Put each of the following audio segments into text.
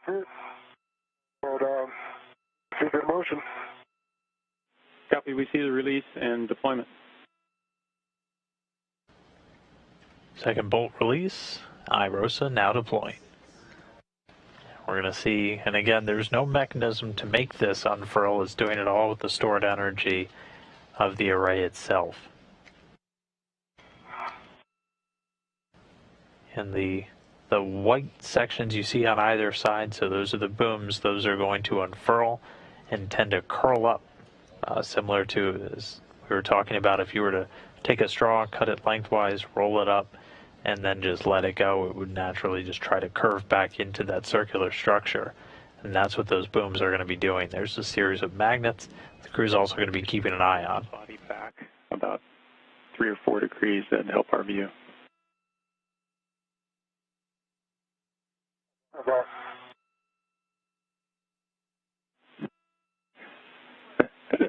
Hold on. Keep it in motion. Copy. We see the release and deployment. Second bolt release. IROSA now deploying. We're going to see, and again, there's no mechanism to make this unfurl. It's doing it all with the stored energy of the array itself. And the white sections you see on either side, so those are the booms, those are going to unfurl and tend to curl up, similar to, as we were talking about, if you were to take a straw, cut it lengthwise, roll it up, and then just let it go, it would naturally just try to curve back into that circular structure. And that's what those booms are going to be doing. There's a series of magnets the crew's also going to be keeping an eye on. Body back about 3 or 4 degrees that help our view. Okay.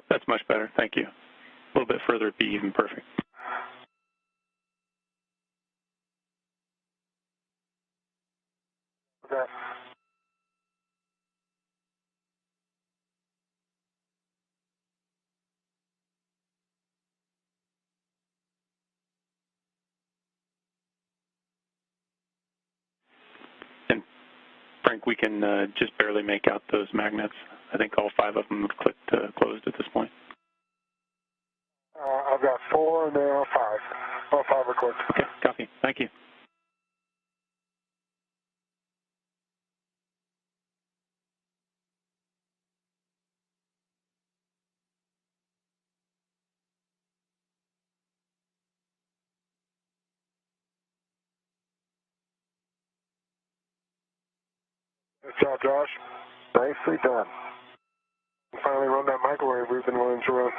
That's much better, thank you. A little bit further would be even perfect. Okay. And Frank, we can just barely make out those magnets. I think all 5 of them have clicked closed at this point. I've got 4 and there are 5. All 5 are clicked. Okay, copy. Thank you. Good job, Josh. Nicely done. Finally run that microwave we've been wanting to run.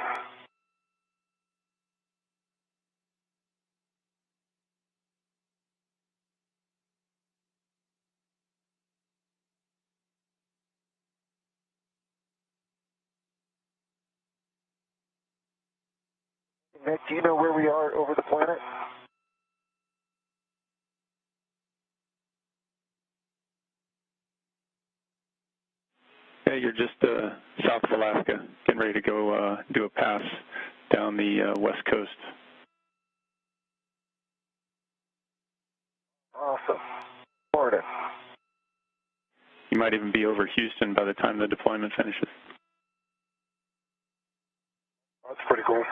Nick, do you know where we are over the planet? Yeah, you're just south of Alaska, getting ready to go do a pass down the west coast. Awesome. Florida. You might even be over Houston by the time the deployment finishes. That's pretty cool.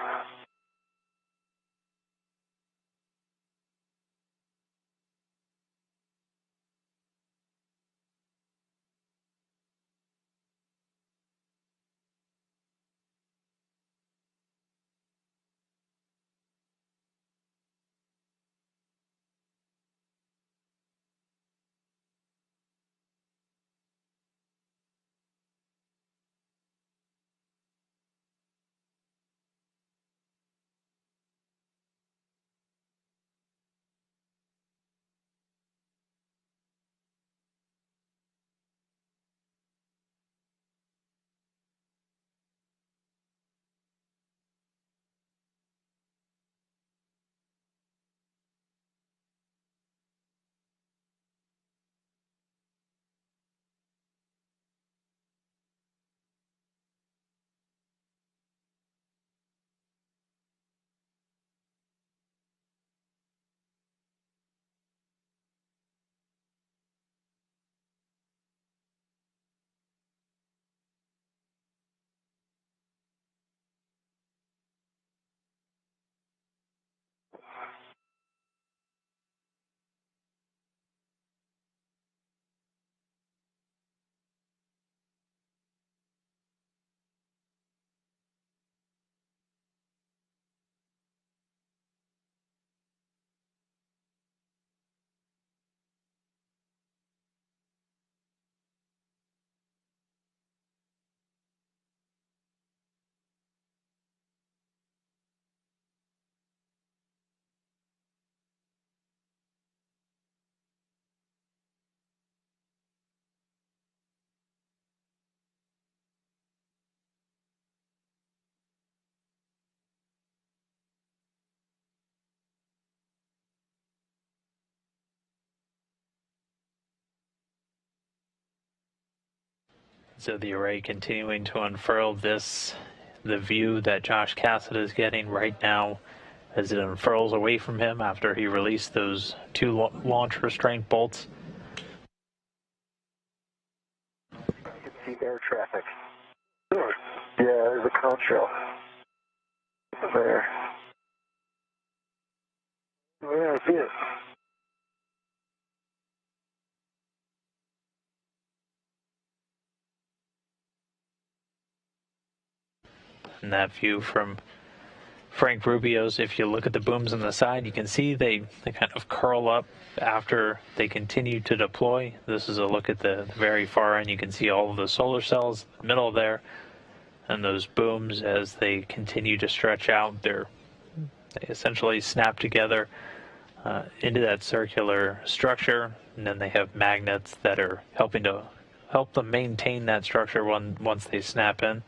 So the array continuing to unfurl. The view that Josh Cassada is getting right now as it unfurls away from him after he released those two launch restraint bolts. You can see air traffic. Good. Yeah, there's a contrail. There. Yeah, I see it. And that view from Frank Rubio's, if you look at the booms on the side, you can see they kind of curl up after they continue to deploy. This is a look at the very far end. You can see all of the solar cells in the middle there, and those booms as they continue to stretch out. They essentially snap together into that circular structure, and then they have magnets that are helping to help them maintain that structure once they snap in.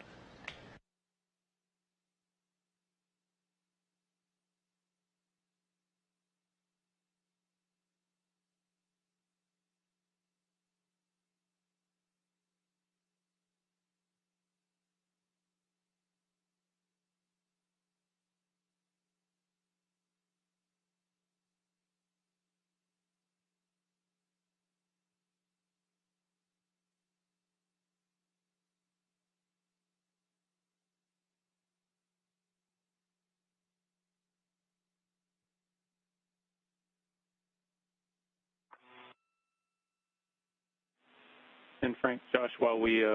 And Frank, Josh, while we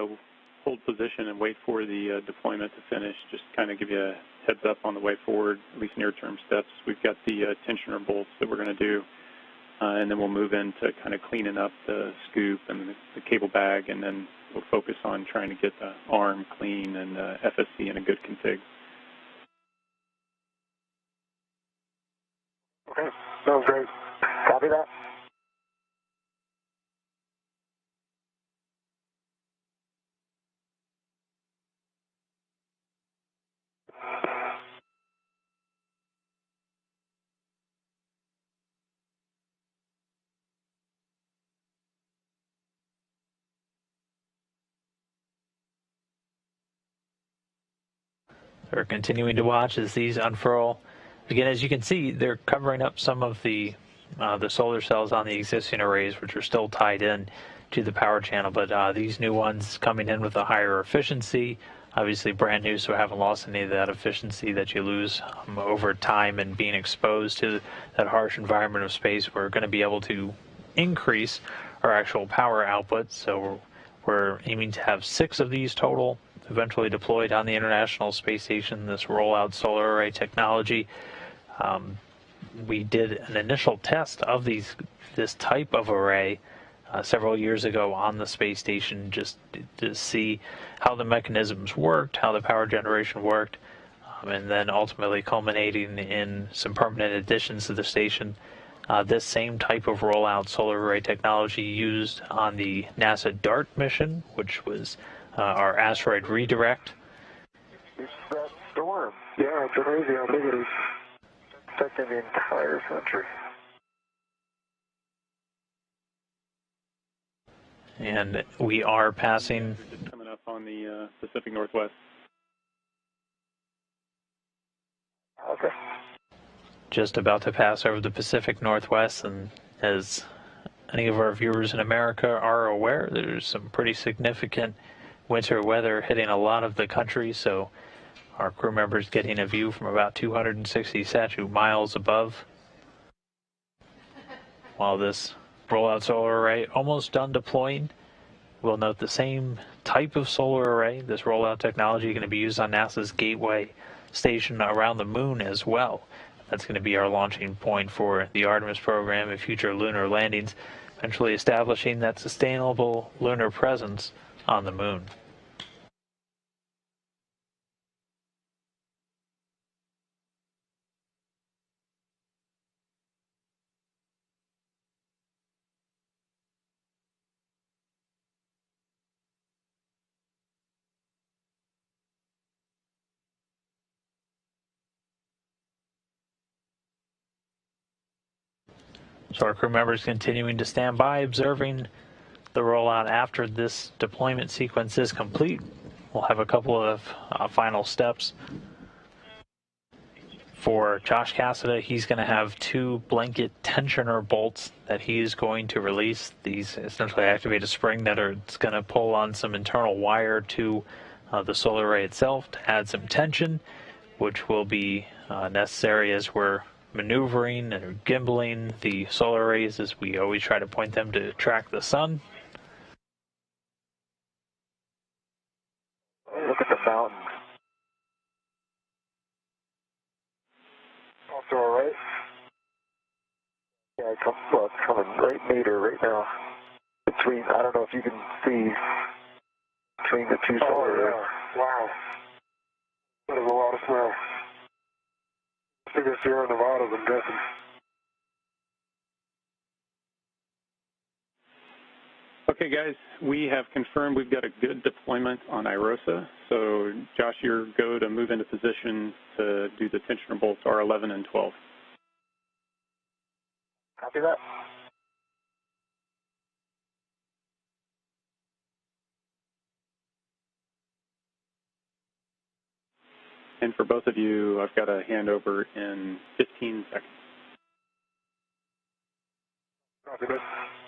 hold position and wait for the deployment to finish, just kind of give you a heads up on the way forward, at least near-term steps. We've got the tensioner bolts that we're going to do, and then we'll move into kind of cleaning up the scoop and the cable bag, and then we'll focus on trying to get the arm clean and FSC in a good config. Okay, sounds great. Copy that. We're continuing to watch as these unfurl. Again, as you can see, they're covering up some of the solar cells on the existing arrays, which are still tied in to the power channel. But these new ones coming in with a higher efficiency, obviously brand new, so haven't lost any of that efficiency that you lose over time and being exposed to that harsh environment of space. We're going to be able to increase our actual power output. So we're aiming to have 6 of these total eventually deployed on the International Space Station, this rollout solar array technology. We did an initial test of this type of array several years ago on the space station, just to see how the mechanisms worked, how the power generation worked, and then ultimately culminating in some permanent additions to the station. This same type of rollout solar array technology used on the NASA DART mission, which was our asteroid redirect. It's that storm. Yeah, it's crazy how big it is. Affecting the entire country. And we are passing. Coming up on the Pacific Northwest. Okay. Just about to pass over the Pacific Northwest, and as any of our viewers in America are aware, there's some pretty significant winter weather hitting a lot of the country, so our crew members getting a view from about 260 statute miles above. While this rollout solar array almost done deploying, we'll note the same type of solar array, this rollout technology, going to be used on NASA's Gateway station around the moon as well. That's going to be our launching point for the Artemis program and future lunar landings, eventually establishing that sustainable lunar presence on the moon. So our crew members continuing to stand by, observing the rollout after this deployment sequence is complete. We'll have a couple of final steps. For Josh Cassada, he's going to have 2 blanket tensioner bolts that he is going to release. These essentially activate a spring that it's going to pull on some internal wire to the solar array itself to add some tension, which will be necessary as we're maneuvering and gimbaling the solar arrays, as we always try to point them to track the sun. Look at the mountain. Also all right? Yeah, it's coming right meter right now. Between, I don't know if you can see between the 2 solar arrays. Wow. That is a lot of snow. Biggest here in Nevada, I'm guessing. Okay, guys, we have confirmed we've got a good deployment on IROSA. So, Josh, you're go to move into position to do the tensioner bolts R11 and 12. Copy that. And for both of you, I've got a handover in 15 seconds. Copy that.